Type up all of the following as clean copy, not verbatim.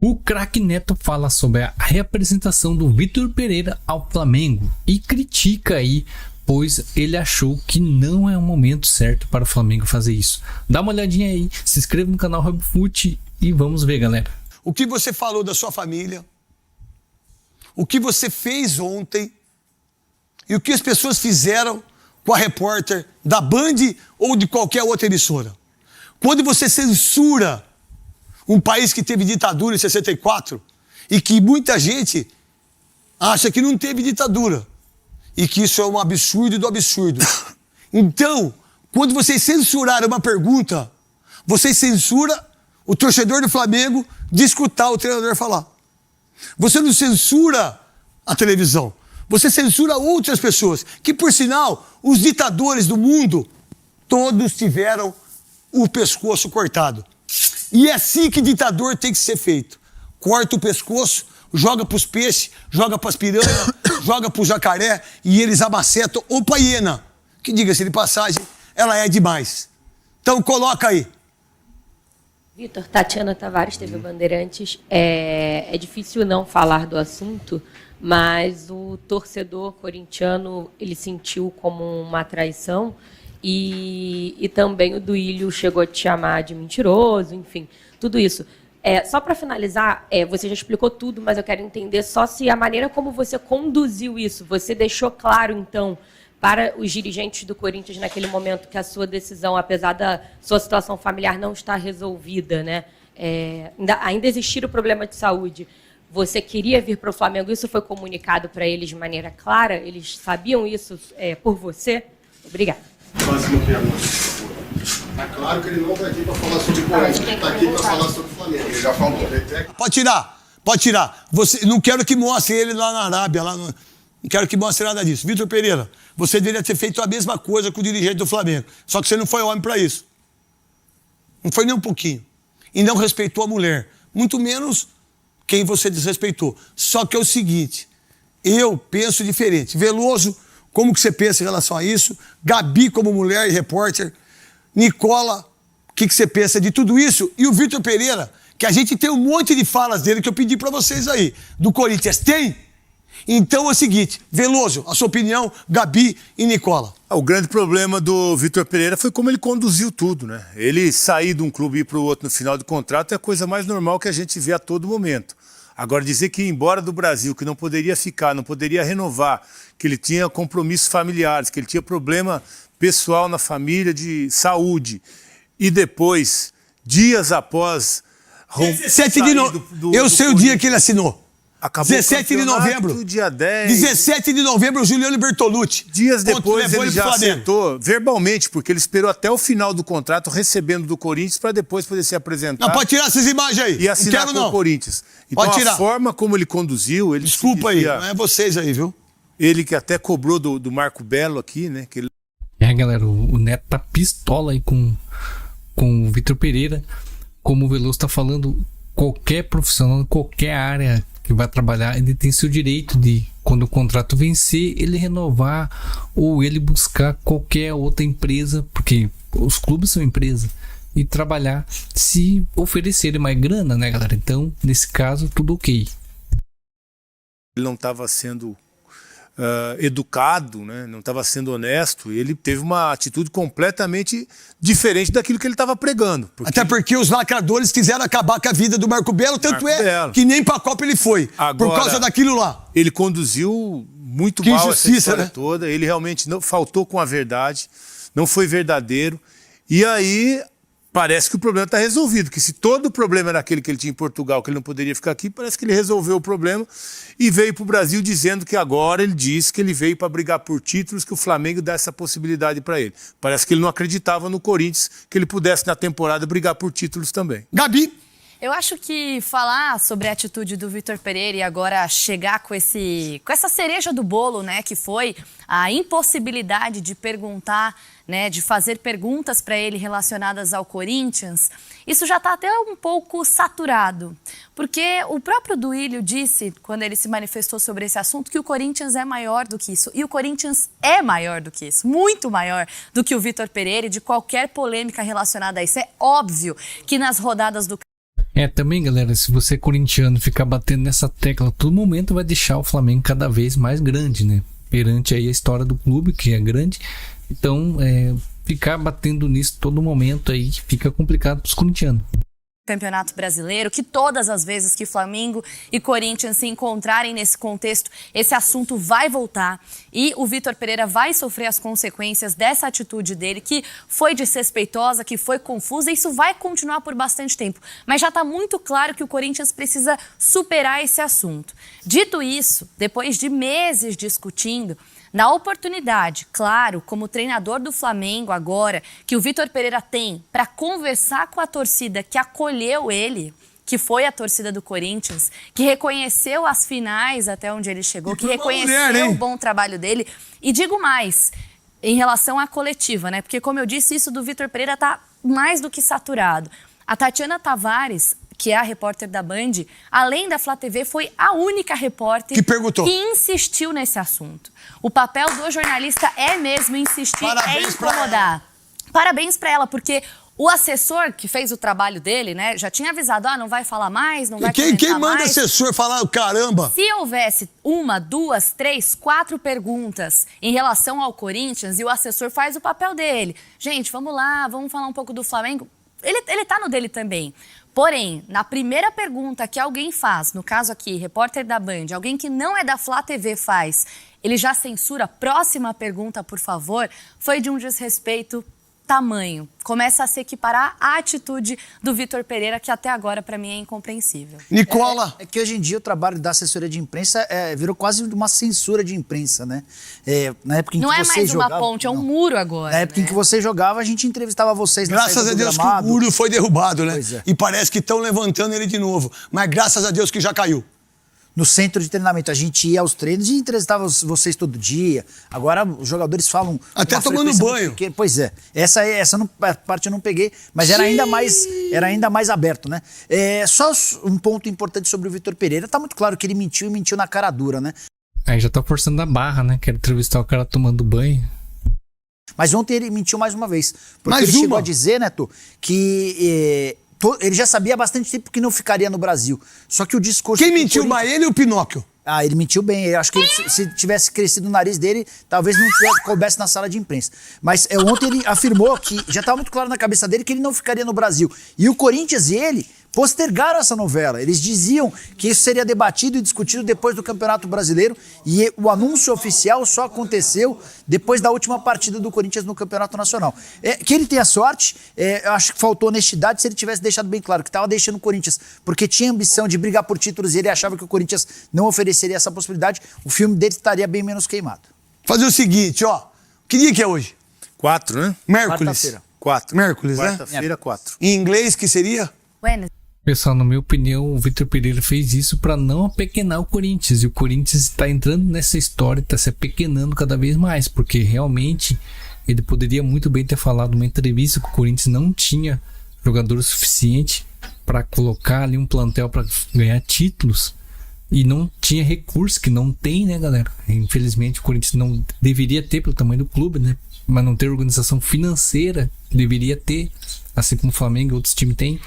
O craque Neto fala sobre a reapresentação do Vitor Pereira ao Flamengo e critica aí, pois ele achou que não é o momento certo para o Flamengo fazer isso. Dá uma olhadinha aí, se inscreva no canal Rubfute e vamos ver, galera. O que você falou da sua família, o que você fez ontem e o que as pessoas fizeram com a repórter da Band ou de qualquer outra emissora. Quando você censura um país que teve ditadura em 64 e que muita gente acha que não teve ditadura e que isso é um absurdo do absurdo. Então, quando vocês censuraram uma pergunta, vocês censuram o torcedor do Flamengo de escutar o treinador falar. Você não censura a televisão. Você censura outras pessoas, que por sinal, os ditadores do mundo, todos tiveram o pescoço cortado. E é assim que ditador tem que ser feito. Corta o pescoço, joga pros peixes, joga pras piranhas, joga pro jacaré e eles amacetam ou hiena, que diga-se de passagem, ela é demais. Então coloca aí. Vitor, Tatiana Tavares, TV Bandeirantes. É difícil não falar do assunto, mas o torcedor corintiano ele sentiu como uma traição e também o Duílio chegou a te chamar de mentiroso, enfim, tudo isso. Só para finalizar, você já explicou tudo, mas eu quero entender só se a maneira como você conduziu isso, você deixou claro, então, para os dirigentes do Corinthians naquele momento que a sua decisão, apesar da sua situação familiar não estar resolvida, né, ainda existir o problema de saúde, você queria vir para o Flamengo, isso foi comunicado para eles de maneira clara? Eles sabiam isso por você? Obrigada. Próxima pergunta. Tá claro que ele não está aqui para falar sobre o Corinthians, ele está aqui para falar sobre o Flamengo. Ele já falou. Pode tirar. Você, não quero que mostre ele lá na Arábia, não quero que mostre nada disso. Vitor Pereira, você deveria ter feito a mesma coisa com o dirigente do Flamengo. Só que você não foi homem para isso. Não foi nem um pouquinho. E não respeitou a mulher. Muito menos quem você desrespeitou. Só que é o seguinte, eu penso diferente. Veloso, como que você pensa em relação a isso? Gabi como mulher e repórter. Nicola, o que você pensa de tudo isso? E o Vitor Pereira, que a gente tem um monte de falas dele que eu pedi para vocês aí. Do Corinthians tem? Então é o seguinte, Veloso, a sua opinião, Gabi e Nicola. O grande problema do Vitor Pereira foi como ele conduziu tudo, né? Ele sair de um clube e ir para o outro no final do contrato é a coisa mais normal que a gente vê a todo momento. Agora, dizer que ia embora do Brasil, que não poderia ficar, não poderia renovar, que ele tinha compromissos familiares, que ele tinha problema pessoal na família de saúde, e depois, dias após... 17 de novembro, eu sei o dia que ele assinou. Acabou 17 de novembro. Dia 10. 17 de novembro, o Juliano Bertolucci. Dias depois ele já acertou verbalmente, porque ele esperou até o final do contrato, recebendo do Corinthians, para depois poder se apresentar. Não, pode tirar essas imagens aí. E assinar com o Corinthians. Então pode tirar. A forma como ele conduziu... Ele Desculpa aí, não é vocês aí, viu? Ele que até cobrou do Marco Belo aqui, né? Que ele... Galera, o Neto tá pistola aí com o Vitor Pereira. Como o Veloso tá falando, qualquer profissional, qualquer área que vai trabalhar, ele tem seu direito de, quando o contrato vencer, ele renovar ou ele buscar qualquer outra empresa, porque os clubes são empresa, e trabalhar se oferecerem mais grana, né, galera? Então, nesse caso, tudo ok. Ele não estava sendo educado, né? Não estava sendo honesto, e ele teve uma atitude completamente diferente daquilo que ele estava pregando. Até porque os lacradores quiseram acabar com a vida do Marco Belo, tanto que nem para a Copa ele foi, agora, por causa daquilo lá. Ele conduziu muito mal essa história toda, ele realmente não faltou com a verdade, não foi verdadeiro, e aí... Parece que o problema está resolvido, que se todo o problema era aquele que ele tinha em Portugal, que ele não poderia ficar aqui, parece que ele resolveu o problema e veio para o Brasil dizendo que agora ele disse que ele veio para brigar por títulos, que o Flamengo dá essa possibilidade para ele. Parece que ele não acreditava no Corinthians, que ele pudesse na temporada brigar por títulos também. Gabi! Eu acho que falar sobre a atitude do Vitor Pereira e agora chegar com essa cereja do bolo, né, que foi a impossibilidade de perguntar, né, de fazer perguntas para ele relacionadas ao Corinthians, isso já está até um pouco saturado. Porque o próprio Duílio disse, quando ele se manifestou sobre esse assunto, que o Corinthians é maior do que isso. E o Corinthians é maior do que isso, muito maior do que o Vitor Pereira e de qualquer polêmica relacionada a isso. É óbvio que nas rodadas do Também, galera, se você é corintiano ficar batendo nessa tecla a todo momento, vai deixar o Flamengo cada vez mais grande, né? Perante aí a história do clube, que é grande. Então, ficar batendo nisso todo momento aí fica complicado pros corintianos. Campeonato Brasileiro, que todas as vezes que Flamengo e Corinthians se encontrarem nesse contexto, esse assunto vai voltar e o Vitor Pereira vai sofrer as consequências dessa atitude dele, que foi desrespeitosa, que foi confusa, e isso vai continuar por bastante tempo. Mas já está muito claro que o Corinthians precisa superar esse assunto. Dito isso, depois de meses discutindo, na oportunidade, claro, como treinador do Flamengo agora, que o Vitor Pereira tem para conversar com a torcida que acolheu ele, que foi a torcida do Corinthians, que reconheceu as finais até onde ele chegou, que reconheceu o bom trabalho dele. E digo mais, em relação à coletiva, né? Porque, como eu disse, isso do Vitor Pereira está mais do que saturado. A Tatiana Tavares, que é a repórter da Band, além da Flá TV, foi a única repórter que perguntou, que insistiu nesse assunto. O papel do jornalista é mesmo insistir, é incomodar. Parabéns para ela, porque o assessor que fez o trabalho dele, né, já tinha avisado, não vai falar mais, não vai comentar mais. Quem manda assessor falar, caramba? Se houvesse 1, 2, 3, 4 perguntas em relação ao Corinthians e o assessor faz o papel dele. Gente, vamos lá, vamos falar um pouco do Flamengo. Ele tá no dele também. Porém, na primeira pergunta que alguém faz, no caso aqui, repórter da Band, alguém que não é da Flá TV faz, ele já censura. Próxima pergunta, por favor, foi de um desrespeito tamanho. Começa a se equiparar à atitude do Vitor Pereira, que até agora, para mim, é incompreensível. Nicola! É que hoje em dia o trabalho da assessoria de imprensa virou quase uma censura de imprensa, né? Na época em que não é mais jogava, uma ponte, é um muro agora. Na época em que você jogava, a gente entrevistava vocês na Graças a Deus que o muro foi derrubado, né? Pois é. E parece que estão levantando ele de novo. Mas graças a Deus que já caiu. No centro de treinamento, a gente ia aos treinos e entrevistava vocês todo dia. Agora os jogadores falam... Até tomando banho. Pois é. Essa parte eu não peguei, mas era ainda mais aberto, né? Só um ponto importante sobre o Vitor Pereira. Tá muito claro que ele mentiu e mentiu na cara dura, né? Aí já tá forçando a barra, né? Quero entrevistar o cara tomando banho. Mas ontem ele mentiu mais uma vez. Porque ele chegou a dizer, Neto, que... ele já sabia há bastante tempo que não ficaria no Brasil. Só que o discurso... Quem mentiu mais, ele ou o Pinóquio? Ele mentiu bem. Eu acho que se tivesse crescido o nariz dele, talvez não coubesse na sala de imprensa. Mas ontem ele afirmou que já estava muito claro na cabeça dele que ele não ficaria no Brasil. E o Corinthians e ele postergaram essa novela. Eles diziam que isso seria debatido e discutido depois do Campeonato Brasileiro, e o anúncio oficial só aconteceu depois da última partida do Corinthians no Campeonato Nacional. Que ele tenha sorte, eu acho que faltou honestidade se ele tivesse deixado bem claro que estava deixando o Corinthians porque tinha ambição de brigar por títulos e ele achava que o Corinthians não ofereceria essa possibilidade, o filme dele estaria bem menos queimado. Fazer o seguinte, que dia que é hoje? 4, né? Mércoles. Quarta-feira. 4. Mércoles, né? Quarta-feira, 4. Em inglês, que seria? Pessoal, na minha opinião, o Vitor Pereira fez isso para não apequenar o Corinthians. E o Corinthians está entrando nessa história, está se apequenando cada vez mais. Porque realmente ele poderia muito bem ter falado numa entrevista que o Corinthians não tinha jogador suficiente para colocar ali um plantel para ganhar títulos. E não tinha recurso, que não tem, né, galera? Infelizmente o Corinthians não deveria ter pelo tamanho do clube, né? Mas não ter organização financeira, deveria ter, assim como o Flamengo e outros times têm.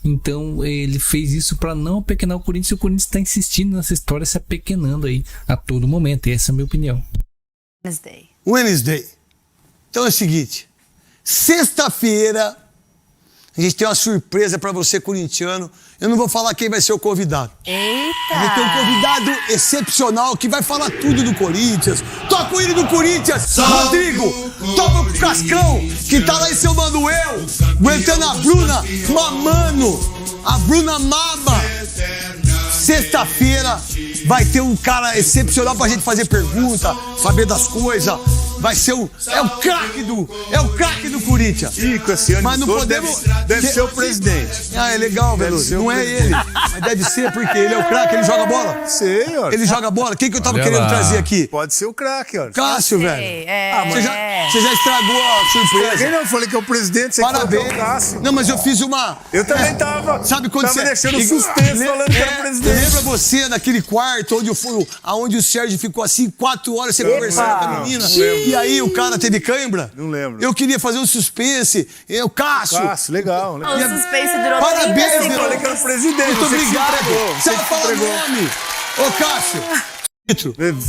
Então ele fez isso para não apequenar o Corinthians, e o Corinthians está insistindo nessa história, se apequenando aí a todo momento. E essa é a minha opinião. Wednesday. Então é o seguinte, sexta-feira a gente tem uma surpresa para você, corintiano. Eu não vou falar quem vai ser o convidado. Eita! A gente tem um convidado excepcional que vai falar tudo do Corinthians. Toca o hino do Corinthians, Rodrigo! Toca o Cascão, que tá lá em São Manuel, aguentando a Bruna Mamano, a Bruna Mama. Sexta-feira vai ter um cara excepcional pra gente fazer pergunta, saber das coisas. Vai ser o craque do Corinthians. Ih, com esse ano. Mas não podemos. Deve ser o presidente. É legal, Veloso. Não é ele. Mas deve ser porque ele é o craque, ele joga bola. Sei, ó. Ele joga bola. Quem que eu tava Olha querendo lá. trazer aqui? Pode ser o craque, ó. Cássio, velho. Você já estragou a surpresa. Quem não falei que é o presidente, você Parabéns. falou que é o Cássio. Não, mas eu fiz uma. Eu também tava. Sabe quando tava você. deixando suspense falando que era o presidente. Lembra você naquele quarto onde o Sérgio ficou assim 4 horas, você conversando com a menina? E E aí o cara teve cãibra. Não lembro. Eu queria fazer um suspense. O Cássio. Legal. O suspense durou 30 Parabéns, segundos. Eu falei que era o presidente. Muito você que se obrigado. entregou, Você você vai que se falar o entregou. nome. Ô, Cássio.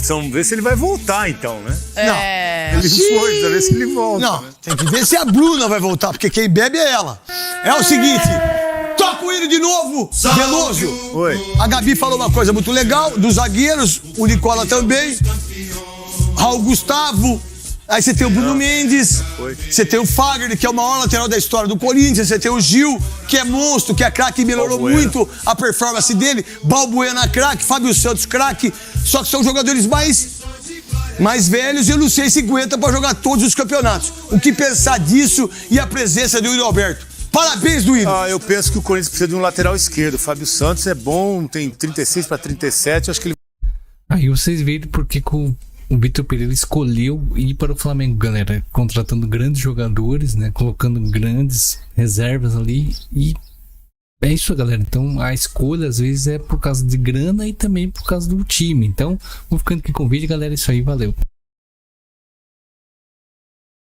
Vamos ver se ele vai voltar, então, né? É. Ele foi, precisa ver se ele volta. Não, né? tem que ver se a Bruna vai voltar, porque quem bebe é ela. É o seguinte, toca o hino de novo, Veloso. Oi. A Gabi falou uma coisa muito legal, dos zagueiros, o Nicola também, Raul Gustavo, aí você tem o Bruno Mendes, você tem o Fagner, que é o maior lateral da história do Corinthians, você tem o Gil, que é monstro, que é craque, melhorou Balbuena. muito a performance dele, Balbuena craque, Fábio Santos craque, só que são jogadores mais velhos e eu não sei se aguenta pra jogar todos os campeonatos. O que pensar disso e a presença do Yuri Alberto? Parabéns, Duílio. Eu penso que o Corinthians precisa de um lateral esquerdo. O Fábio Santos é bom, tem 36 para 37, acho que ele... Aí vocês veem porque o Vitor Pereira escolheu ir para o Flamengo, galera, contratando grandes jogadores, né, colocando grandes reservas ali, e é isso, galera. Então a escolha às vezes é por causa de grana e também por causa do time. Então vou ficando aqui com o vídeo, galera, é isso aí, valeu.